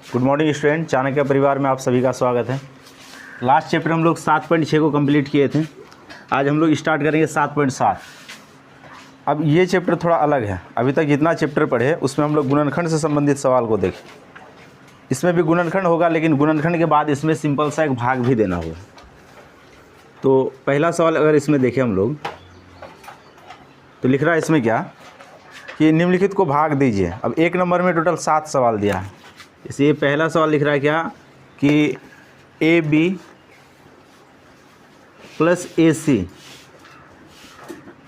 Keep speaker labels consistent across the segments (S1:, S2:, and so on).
S1: Good morning student, Chanakya परिवार में आप सभी का स्वागत है। लास्ट चैप्टर हम लोग 7.6 को कंप्लीट किए थे। आज हम लोग स्टार्ट करेंगे 7.7। अब ये चैप्टर थोड़ा अलग है। अभी तक जितना चैप्टर पढ़े उसमें हम लोग गुणनखंड से संबंधित सवाल को देखें। इसमें भी गुणनखंड होगा, लेकिन गुणनखंड के बाद इसमें सिंपल सा एक भाग भी देना होगा। तो पहला सवाल अगर इसमें देखें हम लोग तो लिख रहा है इसमें क्या कि निम्नलिखित को भाग दीजिए। अब एक नंबर में टोटल 7 सवाल दिया है। इसलिए पहला सवाल लिख रहा है क्या कि AB प्लस AC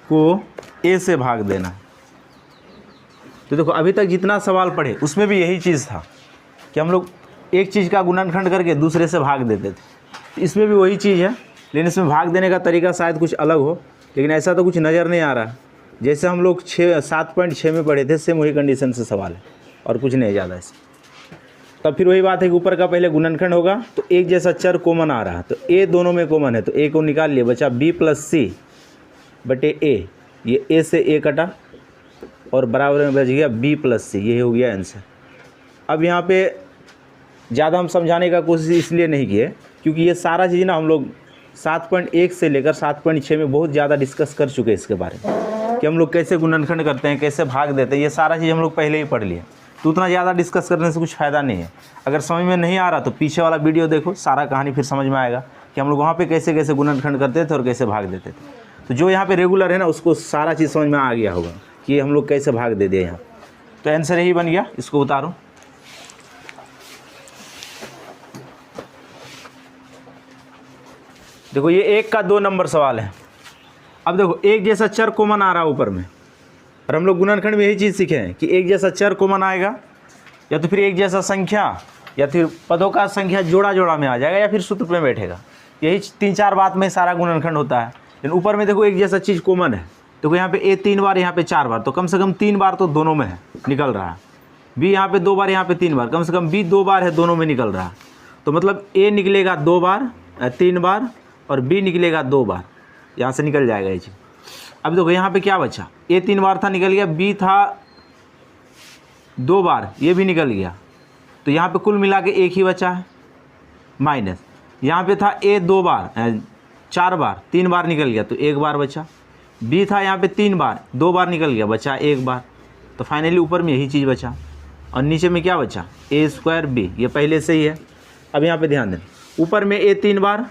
S1: को A से भाग देना। तो देखो अभी तक जितना सवाल पढ़े उसमें भी यही चीज़ था कि हम लोग एक चीज़ का गुणनखंड करके दूसरे से भाग देते थे। तो इसमें भी वही चीज़ है, लेकिन इसमें भाग देने का तरीका शायद कुछ अलग हो, लेकिन ऐसा तो कुछ नज़र नहीं आ रहा। जैसे हम लोग 7.6 में पढ़े थे, सेम वही कंडीशन से सवाल है और कुछ नहीं ज़्यादा इसमें। तब फिर वही बात है कि ऊपर का पहले गुणनखंड होगा तो एक जैसा चर कॉमन आ रहा है, तो A दोनों में कॉमन है तो A को निकाल लिए, बचा B प्लस C बटे A। ये A से A कटा और बराबर में बच गया B प्लस C। ये हो गया आंसर। अब यहाँ पे ज़्यादा हम समझाने का कोशिश इसलिए नहीं किए क्योंकि ये सारा चीज़ ना हम लोग 7.1 से लेकर 7.6 में बहुत ज़्यादा डिस्कस कर चुके हैं इसके बारे में कि हम लोग कैसे गुणनखंड करते हैं, कैसे भाग देते हैं। ये सारा चीज़ हम लोग पहले ही पढ़ लिए, तो उतना ज़्यादा डिस्कस करने से कुछ फ़ायदा नहीं है। अगर समझ में नहीं आ रहा तो पीछे वाला वीडियो देखो, सारा कहानी फिर समझ में आएगा कि हम लोग वहाँ पे कैसे कैसे गुणनखंड करते थे और कैसे भाग देते थे। तो जो यहाँ पे रेगुलर है ना उसको सारा चीज़ समझ में आ गया होगा कि हम लोग कैसे भाग दे दिए यहाँ। तो आंसर यही बन गया। इसको उतारो। देखो ये 1 का 2 नंबर सवाल है। अब देखो एक जैसा चर कॉमन आ रहा है ऊपर में, और हम लोग गुणनखंड में यही चीज़ सीखे हैं कि एक जैसा चर कॉमन आएगा, या तो फिर एक जैसा संख्या, या फिर पदों का संख्या जोड़ा जोड़ा में आ जाएगा, या फिर सूत्र में बैठेगा। यही 3-4 बात में सारा गुणनखंड होता है। लेकिन ऊपर में देखो एक जैसा चीज़ कॉमन है, देखो यहाँ पे A 3 बार, यहाँ पे 4 बार, तो कम से कम 3 बार तो दोनों में है, निकल रहा है। B यहाँ पे 2 बार, यहाँ पे 3 बार, कम से कम B 2 बार है, दोनों में निकल रहा है। तो मतलब A निकलेगा 2 बार 3 बार और B निकलेगा 2 बार, यहाँ से निकल जाएगा ये चीज़। अब देखो यहाँ पे क्या बचा, A 3 बार था, निकल गया। B था 2 बार, ये भी निकल गया। तो यहाँ पे कुल मिला के 1 ही बचा है, माइनस यहाँ पे था A 2 बार 4 बार, 3 बार निकल गया तो 1 बार बचा। B था यहाँ पे 3 बार, 2 बार निकल गया, बचा 1 बार। तो फाइनली ऊपर में यही चीज़ बचा, और नीचे में क्या बचा A² B, ये पहले से ही है। अब यहाँ पे ध्यान दें, ऊपर में A 3 बार,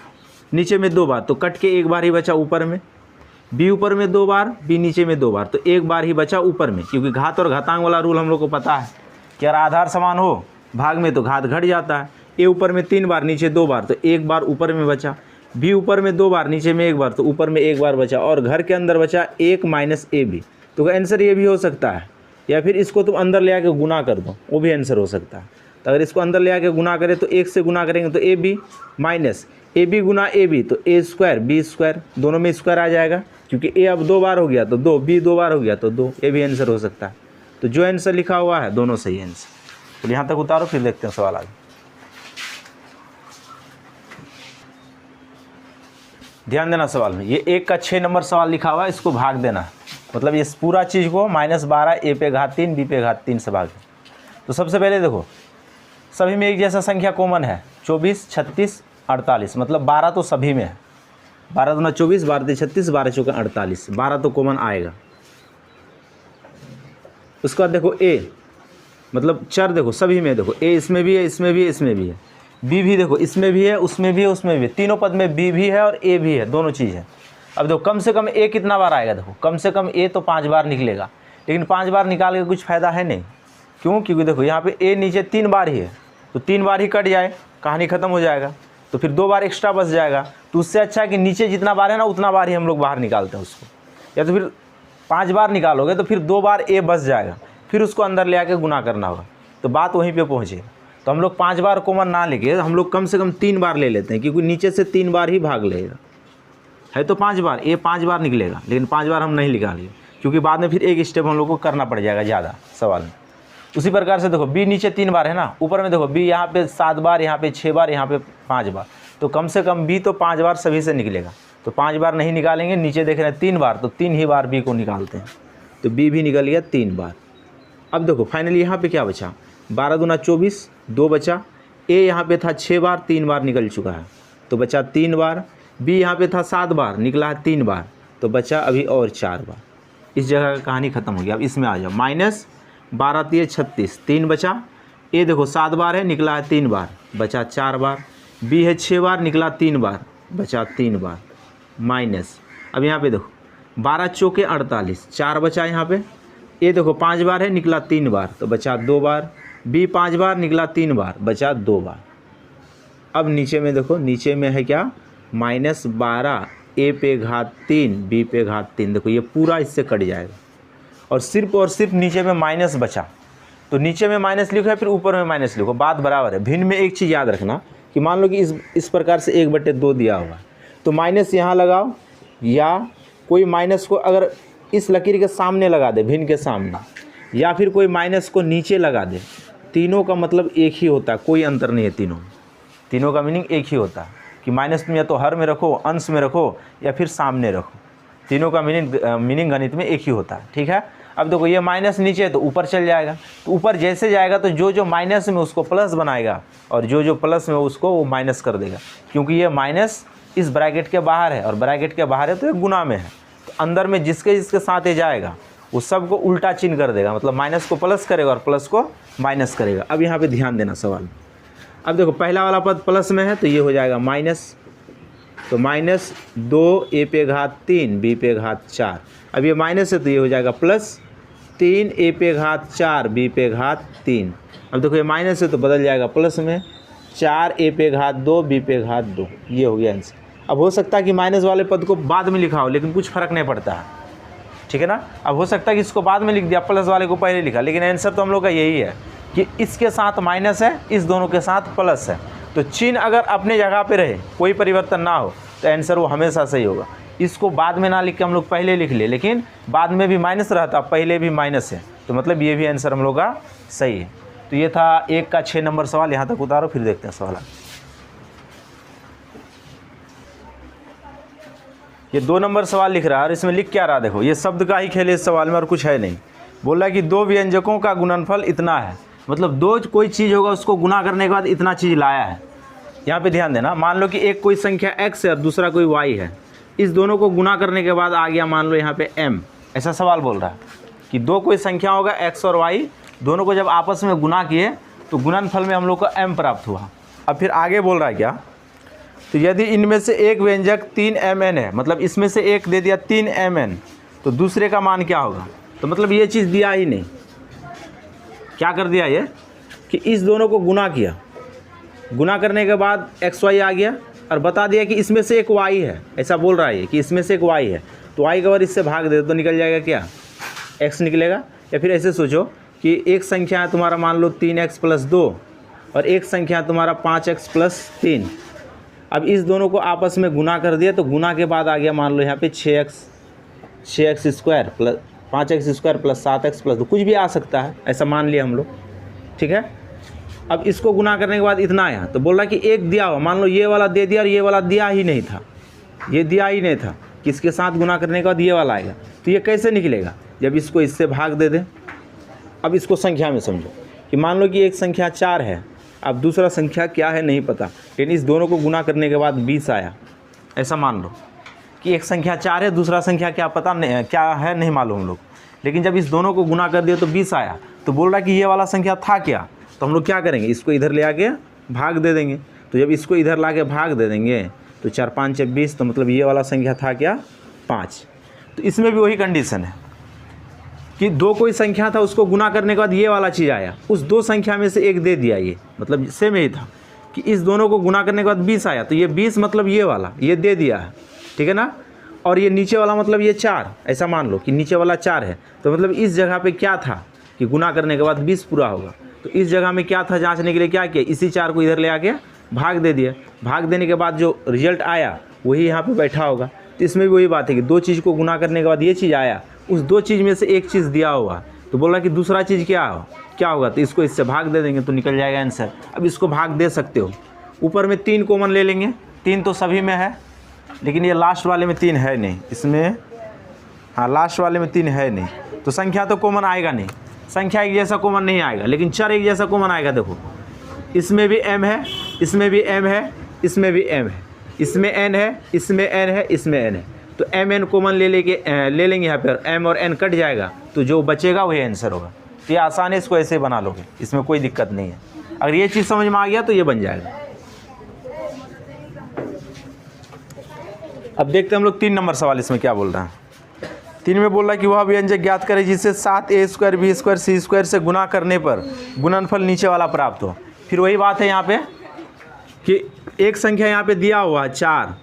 S1: नीचे में 2 बार, तो कट के 1 बार ही बचा ऊपर में। B ऊपर में 2 बार, B नीचे में 2 बार, तो 1 बार ही बचा ऊपर में। क्योंकि घात और घातांक वाला रूल हम लोग को पता है कि अगर आधार समान हो भाग में तो घात घट जाता है। A ऊपर में 3 बार, नीचे 2 बार, तो 1 बार ऊपर में बचा। B ऊपर में 2 बार, नीचे में 1 बार, तो ऊपर में 1 बार बचा, और घर के अंदर बचा 1 माइनस AB। तो आंसर ये भी हो सकता है, या फिर इसको तुम अंदर ले आके गुना कर दो, वो भी आंसर हो सकता है। तो अगर इसको अंदर ले आके गुना करें तो 1 से गुना करेंगे तो AB माइनस AB गुना AB, तो A² B², दोनों में स्क्वायर आ जाएगा। क्योंकि A अब 2 बार हो गया तो 2, B 2 बार हो गया तो 2, ये भी आंसर हो सकता है। तो जो आंसर लिखा हुआ है दोनों सही आंसर। तो यहाँ तक उतारो, फिर देखते हैं सवाल आगे। ध्यान देना सवाल में, ये 1 का 6 नंबर सवाल लिखा हुआ है, इसको भाग देना है। मतलब ये पूरा चीज़ को -12 A पे घात 3 B पे घात 3 से भाग। तो सबसे पहले देखो सभी में एक जैसा संख्या कॉमन है, 24 36 48, मतलब 12 तो सभी में है। 12 दूना 24, 12 3 36, 12 चौका 48, 12 तो कॉमन आएगा। उसके बाद देखो A, मतलब चर देखो सभी में, देखो A इसमें भी है, इसमें भी है, इसमें भी है। B भी देखो इसमें भी है, उसमें भी है, उसमें भी है। तीनों पद में B भी है और A भी है, दोनों चीज़ है। अब देखो कम से कम A कितना बार आएगा, देखो कम से कम A तो 5 बार निकलेगा, लेकिन 5 बार निकाल के कुछ फ़ायदा है नहीं। क्यों? क्योंकि देखो यहाँ पे A नीचे 3 बार ही है, तो 3 बार ही कट जाए, कहानी ख़त्म हो जाएगा। तो फिर 2 बार एक्स्ट्रा बच जाएगा। तो उससे अच्छा है कि नीचे जितना बार है ना उतना बार ही हम लोग बाहर निकालते हैं उसको। या तो फिर 5 बार निकालोगे तो फिर 2 बार A बच जाएगा, फिर उसको अंदर ले आके गुना करना होगा, तो बात वहीं पे पहुँचेगा। तो हम लोग 5 बार कॉमन ना लेके हम लोग कम से कम 3 बार ले लेते हैं, क्योंकि नीचे से 3 बार ही भाग लेगा। है तो 5 बार, A 5 बार निकलेगा, लेकिन 5 बार हम नहीं निकालेंगे क्योंकि बाद में फिर एक स्टेप हम लोग को करना पड़ जाएगा ज़्यादा सवाल में। उसी प्रकार से देखो B नीचे 3 बार है ना, ऊपर में देखो B यहाँ पे 7 बार, यहाँ पे 6 बार, यहाँ पे 5 बार, तो कम से कम B तो 5 बार सभी से निकलेगा। तो 5 बार नहीं निकालेंगे, नीचे देख रहे हैं 3 बार, तो 3 ही बार B को निकालते हैं, तो B भी निकल गया 3 बार। अब देखो फाइनली यहाँ पे क्या बचा, 12 दूना 24, 2 बचा। ए यहाँ पे था 6 बार, 3 बार निकल चुका है तो बचा 3 बार। बी यहाँ पे था 7 बार, निकला है 3 बार तो बचा अभी और 4 बार। इस जगह का कहानी ख़त्म हो गया। अब इसमें आ जाओ, -12 × 36, 3 बचा। ए देखो 7 बार है, निकला है 3 बार, बचा 4 बार। बी है 6 बार, निकला 3 बार, बचा 3 बार, माइनस। अब यहाँ पे देखो 12 चौके 48, 4 बचा यहाँ पे। ए देखो 5 बार है, निकला 3 बार तो बचा 2 बार। बी 5 बार, निकला 3 बार, बचा 2 बार। अब नीचे में देखो, नीचे में है क्या, -12 ए पे घात 3 बी पे घात 3। देखो ये पूरा इससे कट जाएगा और सिर्फ नीचे में माइनस बचा। तो नीचे में माइनस लिखो या फिर ऊपर में माइनस लिखो, बात बराबर है। भिन्न में एक चीज़ याद रखना कि मान लो कि इस प्रकार से 1/2 दिया हुआ है तो माइनस यहाँ लगाओ, या कोई माइनस को अगर इस लकीर के सामने लगा दे, भिन्न के सामने, या फिर कोई माइनस को नीचे लगा दे। तीनों का मतलब एक ही होता है, कोई अंतर नहीं है। तीनों का मीनिंग एक ही होता है कि माइनस में या तो हर में रखो, अंश में रखो या फिर सामने रखो। तीनों का मीनिंग गणित में एक ही होता है। ठीक है। अब देखो ये माइनस नीचे है तो ऊपर चल जाएगा, तो ऊपर जैसे जाएगा तो जो माइनस में उसको प्लस बनाएगा और जो प्लस में उसको वो माइनस कर देगा, क्योंकि ये माइनस इस ब्रैकेट के बाहर है और ब्रैकेट के बाहर है तो ये गुना में है। तो अंदर में जिसके साथ ये जाएगा वो सब को उल्टा चिन्ह कर देगा, मतलब माइनस को प्लस करेगा और प्लस को माइनस करेगा। अब यहाँ पे ध्यान देना सवाल। अब देखो पहला वाला पद प्लस में है तो ये हो जाएगा माइनस, तो -2 ए पे घात 3 बी पे घात 4। अब ये माइनस है तो ये हो जाएगा +3 ए पे घात 4 बी पे घात 3। अब देखो ये माइनस है तो बदल जाएगा प्लस में, 4 ए पे घात 2 बी पे घात 2। ये हो गया आंसर। अब हो सकता है कि माइनस वाले पद को बाद में लिखा हो, लेकिन कुछ फ़र्क नहीं पड़ता है। ठीक है ना। अब हो सकता है कि इसको बाद में लिख दिया, प्लस वाले को पहले लिखा, लेकिन आंसर तो हम लोग का यही है कि इसके साथ माइनस है, इस दोनों के साथ प्लस है। तो चिन्ह अगर अपने जगह पे रहे, कोई परिवर्तन ना हो, तो आंसर वो हमेशा सही होगा। इसको बाद में ना लिख के हम लोग पहले लिख ले, लेकिन बाद में भी माइनस रहता, पहले भी माइनस है, तो मतलब ये भी आंसर हम लोग का सही है। तो ये था 1 का 6 नंबर सवाल। यहाँ तक उतारो, फिर देखते हैं सवाल। ये 2 नंबर सवाल लिख रहा है और इसमें लिख क्या रहा, देखो ये शब्द का ही खेल है इस सवाल में और कुछ है नहीं। बोल रहा है कि 2 व्यंजकों का गुणनफल इतना है, मतलब 2 कोई चीज़ होगा उसको गुना करने के बाद इतना चीज़ लाया है। यहाँ पे ध्यान देना, मान लो कि एक कोई संख्या x है और दूसरा कोई y है, इस दोनों को गुना करने के बाद आ गया मान लो यहाँ पे m। ऐसा सवाल बोल रहा है कि 2 कोई संख्या होगा x और y, दोनों को जब आपस में गुना किए तो गुणनफल में हम लोग को m प्राप्त हुआ। अब फिर आगे बोल रहा है क्या, तो यदि इनमें से एक व्यंजक 3mn है, मतलब इसमें से एक दे दिया 3mn, तो दूसरे का मान क्या होगा। तो मतलब ये चीज़ दिया ही नहीं, क्या कर दिया ये कि इस दोनों को गुना किया, गुना करने के बाद xy आ गया और बता दिया कि इसमें से एक y है। ऐसा बोल रहा है कि इसमें से एक y है, तो y का बार इससे भाग दे तो निकल जाएगा क्या, x निकलेगा। या फिर ऐसे सोचो कि एक संख्या है तुम्हारा मान लो 3x + 2 और एक संख्या तुम्हारा 5x + 3। अब इस दोनों को आपस में गुना कर दिया तो गुना के बाद आ गया मान लो यहाँ पे 6x² + 5x² + 7x + 2, कुछ भी आ सकता है, ऐसा मान लिया हम लोग। ठीक है। अब इसको गुना करने के बाद इतना आया तो बोल रहा है कि एक दिया हुआ, मान लो ये वाला दे दिया और ये वाला दिया ही नहीं था, ये दिया ही नहीं था, किसके साथ गुना करने के बाद ये वाला आएगा। तो ये कैसे निकलेगा, जब इसको इससे भाग दे दें। अब इसको संख्या में समझो कि मान लो कि एक संख्या 4 है, अब दूसरा संख्या क्या है नहीं पता, लेकिन इस दोनों को गुना करने के बाद 20 आया। ऐसा मान लो कि एक संख्या 4 है, दूसरा संख्या क्या पता नहीं क्या है, नहीं मालूम हम लोग, लेकिन जब इस दोनों को गुना कर दिया तो 20 आया। तो बोल रहा है कि ये वाला संख्या था क्या, तो हम लोग क्या करेंगे, इसको इधर ले आके भाग दे देंगे। तो जब इसको इधर ला के भाग दे देंगे तो 4 × 5 = 20, तो मतलब ये वाला संख्या था क्या, 5। तो इसमें भी वही कंडीशन है कि 2 कोई संख्या था, उसको गुना करने के बाद ये वाला चीज़ आया, उस 2 संख्या में से एक दे दिया, ये मतलब सेम ही था कि इस दोनों को गुना करने के बाद 20 आया, तो ये 20 मतलब ये वाला ये दे दिया है। ठीक है ना। और ये नीचे वाला मतलब ये 4, ऐसा मान लो कि नीचे वाला 4 है, तो मतलब इस जगह पे क्या था कि गुना करने के बाद 20 पूरा होगा। तो इस जगह में क्या था जांचने के लिए क्या किया, इसी 4 को इधर ले आके भाग दे दिया। भाग देने के बाद जो रिजल्ट आया वही यहाँ पे बैठा होगा। तो इसमें भी वही बात है कि 2 चीज़ को गुना करने के बाद ये चीज़ आया, उस 2 चीज़ में से एक चीज़ दिया होगा, तो बोला कि दूसरा चीज़ क्या होगा, तो इसको इससे भाग दे देंगे तो निकल जाएगा आंसर। अब इसको भाग दे सकते हो, ऊपर में 3 कॉमन ले लेंगे, 3 तो सभी में है, लेकिन ये लास्ट वाले में 3 है नहीं, इसमें हाँ लास्ट वाले में 3 है नहीं, तो संख्या तो कॉमन आएगा नहीं। संख्या एक जैसा कॉमन नहीं आएगा, लेकिन चर एक जैसा कॉमन आएगा। देखो इसमें भी m है, इसमें भी m है, इसमें भी m है, इसमें n है, इसमें n है, इसमें n है, तो m n कॉमन ले लेंगे यहाँ पर, m और n कट जाएगा, तो जो बचेगा वही आंसर होगा। तो ये आसान है, इसको ऐसे बना लोगे, इसमें कोई दिक्कत नहीं है। अगर ये चीज़ समझ में आ गया तो ये बन जाएगा। अब देखते हैं हम लोग 3 नंबर सवाल इसमें क्या बोल रहा है। 3 में बोल रहा है कि वह व्यंजक ज्ञात करें जिससे 7a² b² c² से गुना करने पर गुणनफल नीचे वाला प्राप्त हो। फिर वही बात है यहाँ पे कि एक संख्या यहाँ पे दिया हुआ है 4,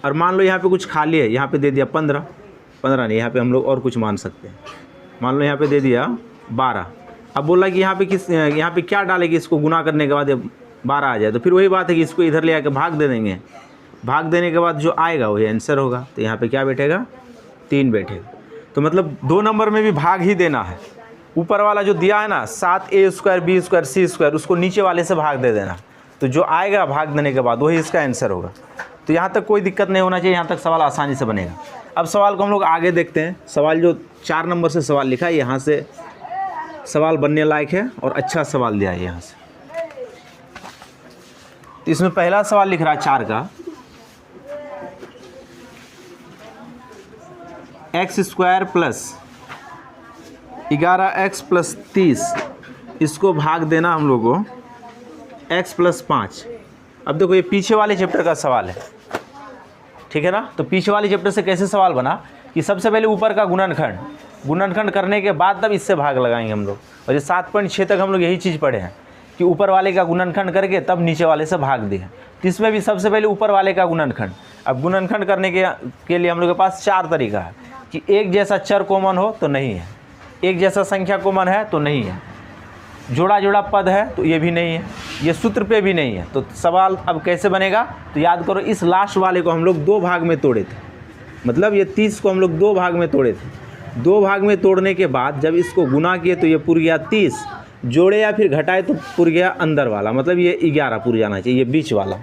S1: और मान लो यहाँ पे कुछ खाली है, यहाँ पे दे दिया 15 नहीं, यहाँ पे हम लोग और कुछ मान सकते हैं। मान लो यहाँ पे दे दिया 12। अब बोल रहा है कि यहाँ पे क्या डालेगी, इसको गुना करने के बाद 12 आ जाए, तो फिर वही बात है कि इसको इधर ले आके भाग दे देंगे। भाग देने के बाद जो आएगा वही आंसर होगा। तो यहाँ पे क्या बैठेगा, 3 बैठेगा। तो मतलब 2 नंबर में भी भाग ही देना है। ऊपर वाला जो दिया है ना 7a² b² c², उसको नीचे वाले से भाग दे देना, तो जो आएगा भाग देने के बाद वही इसका आंसर होगा। तो यहाँ तक कोई दिक्कत नहीं होना चाहिए, यहाँ तक सवाल आसानी से बनेगा। अब सवाल को हम लोग आगे देखते हैं। सवाल जो 4 नंबर से सवाल लिखा है, यहाँ से सवाल बनने लायक है और अच्छा सवाल दिया है यहाँ से। तो इसमें पहला सवाल लिख रहा है 4 का, x² प्लस 11x प्लस 30, इसको भाग देना हम लोग को x प्लस 5। अब देखो ये पीछे वाले चैप्टर का सवाल है, ठीक है ना। तो पीछे वाले चैप्टर से कैसे सवाल बना कि सबसे पहले ऊपर का गुणनखंड करने के बाद तब इससे भाग लगाएंगे हम लोग। और ये 7.6 तक हम लोग यही चीज़ पढ़े हैं कि ऊपर वाले का गुणनखंड करके तब नीचे वाले से भाग दिए। तो इसमें भी सबसे पहले ऊपर वाले का गुणनखंड। अब गुणनखंड करने के लिए हम लोग के पास 4 तरीका है कि एक जैसा चर कॉमन हो तो नहीं है, एक जैसा संख्या कॉमन है तो नहीं है, जोड़ा जोड़ा पद है तो ये भी नहीं है, ये सूत्र पे भी नहीं है। तो सवाल अब कैसे बनेगा, तो याद करो इस लास्ट वाले को हम लोग 2 भाग में तोड़े थे। मतलब ये 30 को हम लोग 2 भाग में तोड़े थे। 2 भाग में तोड़ने के बाद जब इसको गुना किए तो ये पुर गया 30, जोड़े या फिर घटाए तो पुर गया अंदर वाला, मतलब ये 11 पुर जाना चाहिए, ये बीच वाला।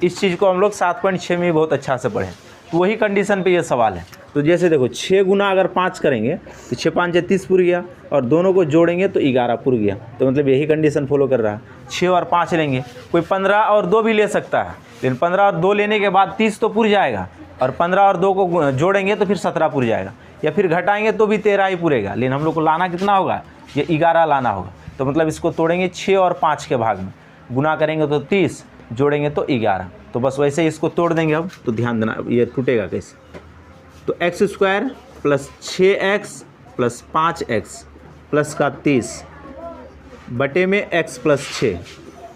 S1: इस चीज़ को हम लोग 7.6 में बहुत अच्छा से पढ़ें। तो वही कंडीशन पे ये सवाल है। तो जैसे देखो 6 गुना अगर 5 करेंगे तो 6 5 30 पुर गया, और दोनों को जोड़ेंगे तो 11 पुर गया। तो मतलब यही कंडीशन फॉलो कर रहा है। 6 और 5 लेंगे, कोई 15 और 2 भी ले सकता है, लेकिन 15 और 2 लेने के बाद 30 तो पुर जाएगा, और 15 और 2 को जोड़ेंगे तो फिर 17 पुर जाएगा, या फिर घटाएंगे तो भी 13 ही पुरेगा। लेकिन हम लोग को लाना कितना होगा, ये 11 लाना होगा। तो मतलब इसको तोड़ेंगे 6 और 5 के भाग में, गुना करेंगे तो 30, जोड़ेंगे तो 11। तो बस वैसे ही इसको तोड़ देंगे। अब तो ध्यान देना ये टूटेगा कैसे। तो x² plus 6x plus 5x plus का 30 बटे में x प्लस 6।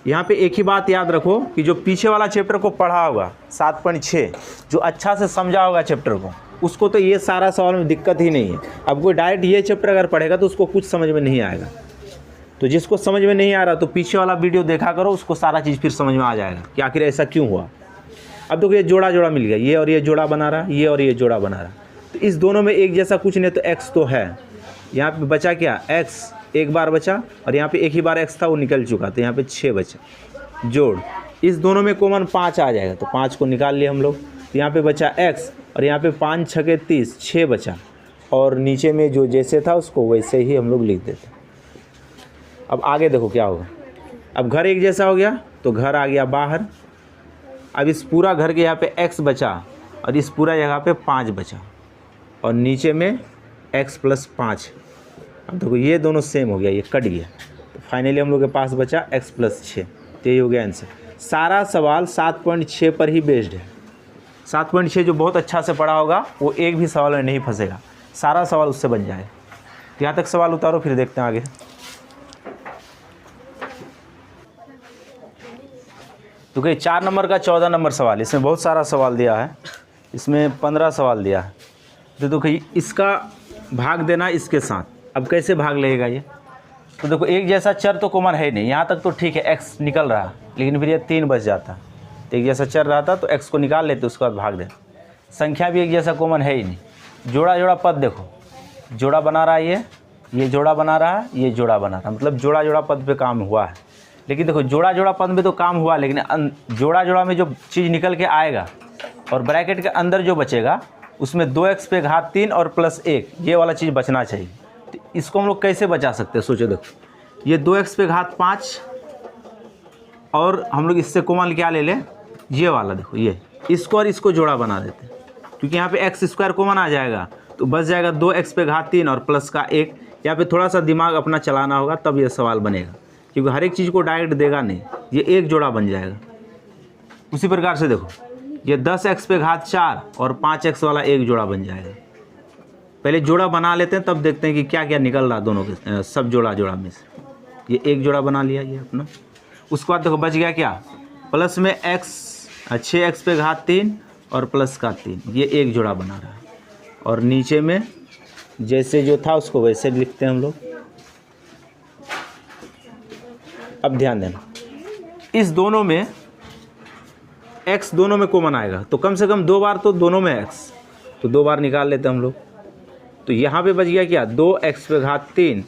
S1: यहाँ पे एक ही बात याद रखो कि जो पीछे वाला चैप्टर को पढ़ा होगा 7.6, जो अच्छा से समझा होगा चैप्टर को, उसको तो ये सारा सवाल में दिक्कत ही नहीं है। अब कोई डायरेक्ट ये चैप्टर अगर पढ़ेगा तो उसको कुछ समझ में नहीं आएगा। तो जिसको समझ में नहीं आ रहा तो पीछे वाला वीडियो देखा करो, उसको सारा चीज़ फिर समझ में आ जाएगा कि आखिर ऐसा क्यों हुआ। अब देखो ये जोड़ा जोड़ा मिल गया, ये और ये जोड़ा बना रहा, ये और ये जोड़ा बना रहा। तो इस दोनों में एक जैसा कुछ नहीं, तो x तो है। यहाँ पे बचा क्या, x एक बार बचा, और यहाँ पे एक ही बार x था वो निकल चुका, तो यहाँ पे 6 बचा। जोड़, इस दोनों में कॉमन 5 आ जाएगा, तो 5 को निकाल लिए हम लोग। तो यहाँ पे बचा x, और यहाँ पे 5 6 30, 6 बचा, और नीचे में जो जैसे था उसको वैसे ही हम लोग लिख देते। अब आगे देखो क्या होगा। अब घर एक जैसा हो गया तो घर आ गया बाहर। अब इस पूरा घर के यहाँ पे x बचा, और इस पूरा जगह पे 5 बचा, और नीचे में x प्लस 5। अब देखो ये दोनों सेम हो गया, ये कट गया। तो फाइनली हम लोग के पास बचा x प्लस 6। तो ये हो गया आंसर। सारा सवाल 7.6 पर ही बेस्ड है। 7.6 जो बहुत अच्छा से पढ़ा होगा वो एक भी सवाल में नहीं फंसेगा, सारा सवाल उससे बन जाएगा। तो यहाँ तक सवाल उतारो, फिर देखते हैं आगे। तो कहीं 4 नंबर का 14 नंबर सवाल, इसमें बहुत सारा सवाल दिया है, इसमें 15 सवाल दिया है। तो देखो इसका भाग देना इसके साथ। अब कैसे भाग लगेगा ये, तो देखो एक जैसा चर तो कॉमन है ही नहीं, यहाँ तक तो ठीक है, x निकल रहा, लेकिन फिर ये 3 बच जाता। तो एक जैसा चर रहा था तो x को निकाल लेते, उसके बाद भाग दे। संख्या भी एक जैसा कॉमन है ही नहीं। जोड़ा जोड़ा पद देखो, जोड़ा बना रहा है, ये जोड़ा बना रहा है, ये जोड़ा बना रहा है, मतलब जोड़ा जोड़ा पद पे काम हुआ है। लेकिन देखो जोड़ा जोड़ा पद में तो काम हुआ, लेकिन जोड़ा जोड़ा में जो चीज़ निकल के आएगा और ब्रैकेट के अंदर जो बचेगा उसमें 2x पे घात 3 और प्लस 1 ये वाला चीज़ बचना चाहिए। तो इसको हम लोग कैसे बचा सकते हैं, सोचो देखो, ये 2x पे घात 5 और हम लोग इससे कॉमन क्या ले लें, ये वाला देखो, ये इसको और इसको जोड़ा बना देते हैं, क्योंकि यहाँ पे एक्स स्क्वायर कॉमन आ जाएगा तो बच जाएगा 2x पे घात 3 और प्लस का 1। यहाँ पे थोड़ा सा दिमाग अपना चलाना होगा तब ये सवाल बनेगा, क्योंकि हर एक चीज़ को डायरेक्ट देगा नहीं, ये एक जोड़ा बन जाएगा। उसी प्रकार से देखो, ये 10x पे घात 4 और 5x वाला एक जोड़ा बन जाएगा। पहले जोड़ा बना लेते हैं तब देखते हैं कि क्या क्या निकल रहा दोनों के सब जोड़ा में से। ये एक जोड़ा बना लिया ये अपना। उसके बाद देखो बच गया क्या, प्लस में 6x पे घात 3 और प्लस का 3, ये एक जोड़ा बना रहा है। और नीचे में जैसे जो था उसको वैसे लिखते हैं हम लोग। अब ध्यान देना, इस दोनों में x दोनों में कॉमन आएगा तो कम से कम 2 बार तो दोनों में x, तो 2 बार निकाल लेते हैं हम लोग। तो यहाँ पे बच गया क्या, 2x पे घात 3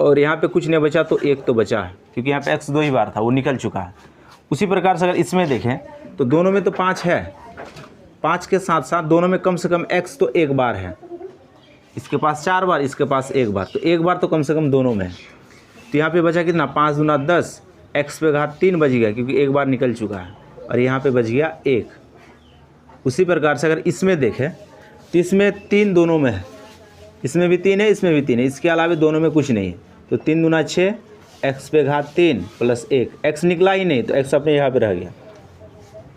S1: और यहाँ पे कुछ नहीं बचा तो 1 तो बचा है, क्योंकि यहाँ पे x 2 ही बार था, वो निकल चुका है। उसी प्रकार से अगर इसमें देखें तो दोनों में तो 5 है, 5 के साथ साथ दोनों में कम से कम x तो 1 बार है, इसके पास 4 बार, इसके पास 1 बार, तो 1 बार तो कम से कम दोनों में है। तो यहाँ पे बचा कितना, 5 दूना 10, x पे घात 3 बच गया क्योंकि 1 बार निकल चुका है, और यहाँ पे बच गया 1। उसी प्रकार से अगर इसमें देखें तो इसमें 3 दोनों में है, इसमें भी 3 है, इसमें भी 3 है, इसके अलावा दोनों में कुछ नहीं है। तो 3 दूना 6, x पे घात 3 प्लस 1, x निकला ही नहीं तो x अपने यहाँ पे रह गया,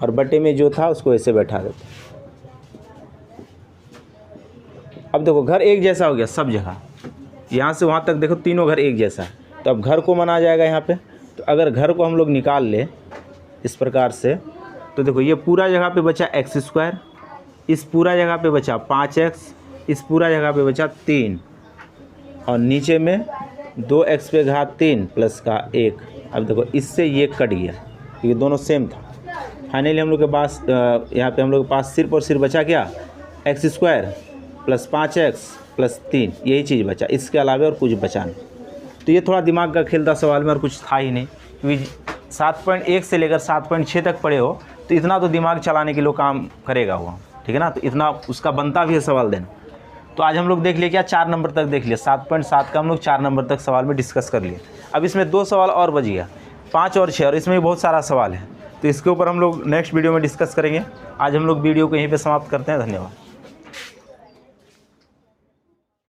S1: और बटे में जो था उसको ऐसे बैठा देते। अब देखो घर एक जैसा हो गया सब जगह, यहाँ से वहाँ तक देखो तीनों घर एक जैसा है, तो अब घर को मना जाएगा यहाँ पे। तो अगर घर को हम लोग निकाल ले इस प्रकार से, तो देखो ये पूरा जगह पे बचा x स्क्वायर, इस पूरा जगह पे बचा 5x, इस पूरा जगह पे बचा 3, और नीचे में 2x पे घात 3 प्लस का 1। अब देखो इससे ये कट गया क्योंकि दोनों सेम था। फाइनली हम लोग के पास यहाँ पे हम लोग के पास सिर्फ और सिर्फ बचा क्या, x square plus 5x plus 3, यही चीज़ बचा, इसके अलावा और कुछ बचा नहीं। तो ये थोड़ा दिमाग का खेल था सवाल में, और कुछ था ही नहीं, क्योंकि 7.1 से लेकर 7.6 तक पढ़े हो तो इतना तो दिमाग चलाने के लिए काम करेगा वो, ठीक है ना। तो इतना उसका बनता भी है सवाल देना। तो आज हम लोग देख लिए क्या, 4 नंबर तक देख लिया, 7.7 का हम लोग 4 नंबर तक सवाल में डिस्कस कर लिए। अब इसमें 2 सवाल और बच गया, 5 और 6, और इसमें भी बहुत सारा सवाल है, तो इसके ऊपर हम लोग नेक्स्ट वीडियो में डिस्कस करेंगे। आज हम लोग वीडियो को यहीं पे समाप्त करते हैं। धन्यवाद।